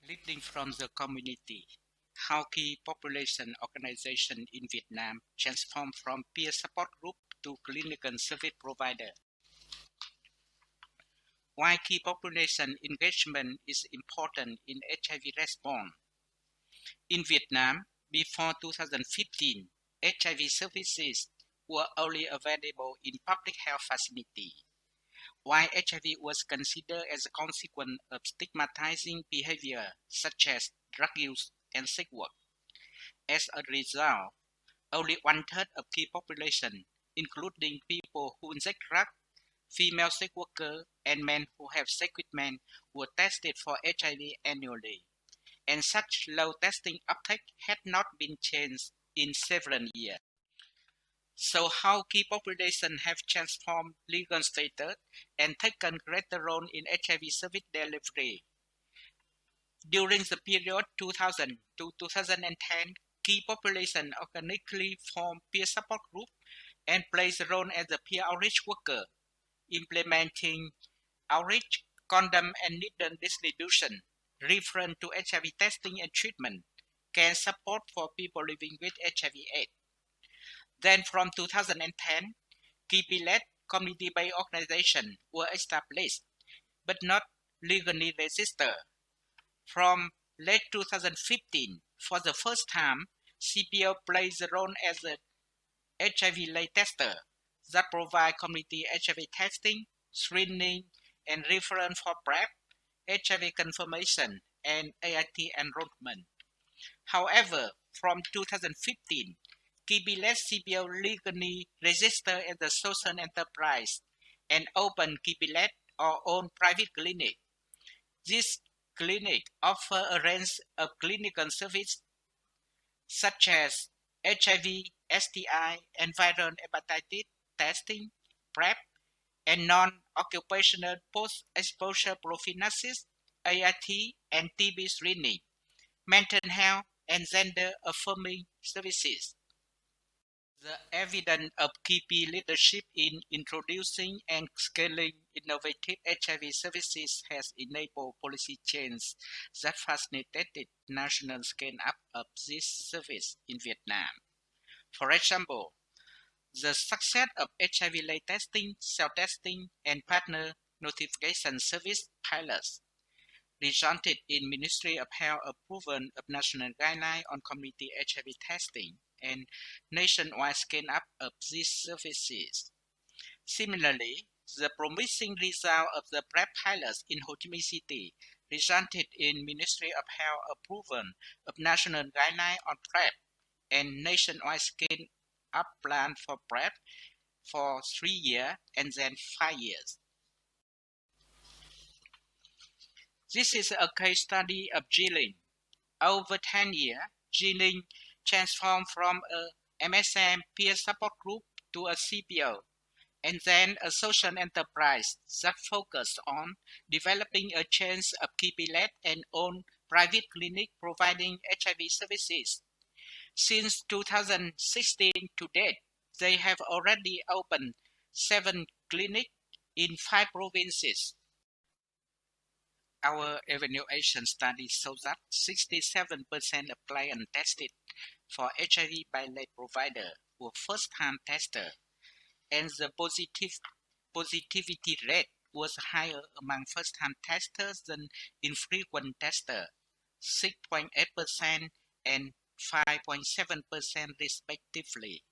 Leading from the community, how key population organization in Vietnam transformed from peer support group to clinical service provider. Why key population engagement is important in HIV response. In Vietnam, before 2015, HIV services were only available in public health facilities. While HIV was considered as a consequence of stigmatizing behavior such as drug use and sex work. As a result, only one-third of key population, including people who inject drugs, female sex workers, and men who have sex with men, were tested for HIV annually. And such low testing uptake had not been changed in several years. So how key populations have transformed legal status and taken greater role in HIV service delivery. During the period 2000 to 2010, key population organically formed peer support groups and played a role as a peer outreach worker, implementing outreach, condom and needle distribution, reference to HIV testing and treatment, care support for people living with HIV/AIDS. Then from 2010, key-led community-based organizations were established, but not legally registered. From late 2015, for the first time, CPO plays a role as an HIV lay tester that provides community HIV testing, screening, and reference for PrEP, HIV confirmation, and AIT enrollment. However, from 2015, KBLS CPO legally registered as a social enterprise and opened KBLS or own private clinic. This clinic offer a range of clinical services such as HIV, STI, and viral hepatitis testing, PrEP, and non-occupational post-exposure prophylaxis, AIT, and TB screening, mental health, and gender-affirming services. The evidence of KP leadership in introducing and scaling innovative HIV services has enabled policy change that facilitated national scale-up of this service in Vietnam. For example, the success of HIV-lay testing, self-testing, and partner notification service pilots resulted in Ministry of Health approval of national guidelines on community HIV testing and nationwide scale-up of these services. Similarly, the promising result of the PrEP pilots in Ho Chi Minh City resulted in Ministry of Health approval of national guidelines on PrEP and nationwide scale-up plan for PrEP for 3 years and then 5 years. This is a case study of Jilin. Over 10 years, Jilin transformed from a MSM peer support group to a CPO, and then a social enterprise that focused on developing a chain of KP-led and owned private clinics providing HIV services. Since 2016 to date, they have already opened 7 clinics in 5 provinces. Our evaluation study shows that 67% of clients tested for HIV by lay provider were first-time testers, and the positivity rate was higher among first-time testers than infrequent testers, 6.8% and 5.7% respectively.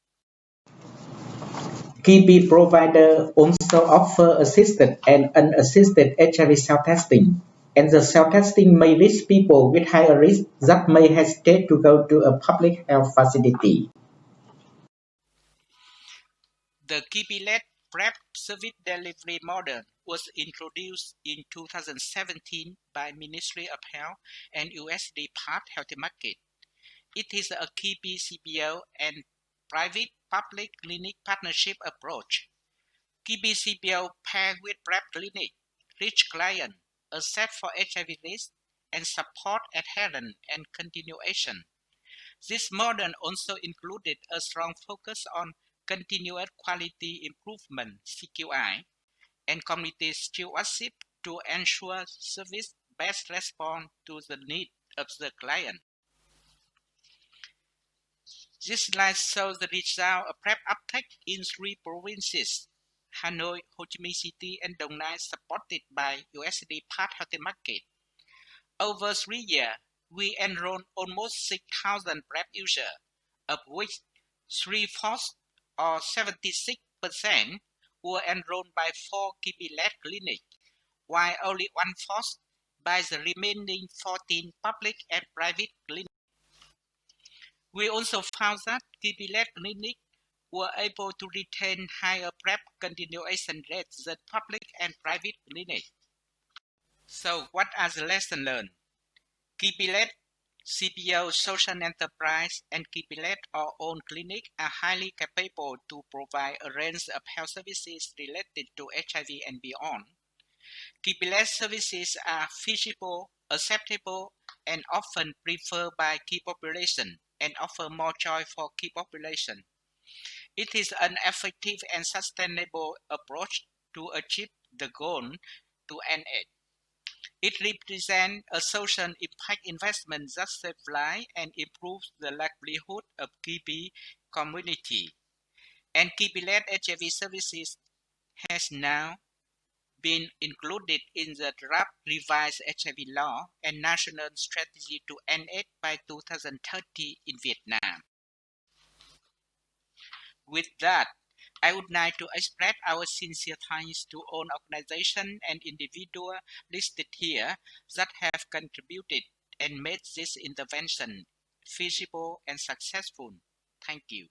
KP provider also offer assisted and unassisted HIV self-testing, and the self-testing may reach people with higher risk that may hesitate to go to a public health facility. The KP-led PrEP service delivery model was introduced in 2017 by Ministry of Health and US Department of Health Market. It is a KP CPO and private-public clinic partnership approach. KP CPO paired with PrEP clinic, reach client, assess for HIV risk, and support adherence and continuation. This model also included a strong focus on continuous quality improvement (CQI) and community stewardship to ensure service best respond to the need of the client. This slide shows the result of PrEP uptake in 3 provinces, Hanoi, Ho Chi Minh City, and Dong Nai, supported by USD Part Healthy Market. Over 3 years, we enrolled almost 6,000 PrEP users, of which 3/4 or 76% were enrolled by 4 KP-led clinics, while only 1/4 by the remaining 14 public and private clinics. We also found that KP-led clinics were able to retain higher PrEP continuation rates than public and private clinics. So what are the lessons learned? KP-led CPO, social enterprise, and KP-led or own clinic are highly capable to provide a range of health services related to HIV and beyond. KP-led services are feasible, acceptable, and often preferred by key population and offer more choice for key population. It is an effective and sustainable approach to achieve the goal to end AIDS. It represents a social impact investment that saves lives and improves the livelihood of KP community. And KP-led HIV services has now been included in the draft revised HIV law and national strategy to end AIDS by 2030 in Vietnam. With that, I would like to express our sincere thanks to all organizations and individuals listed here that have contributed and made this intervention feasible and successful. Thank you.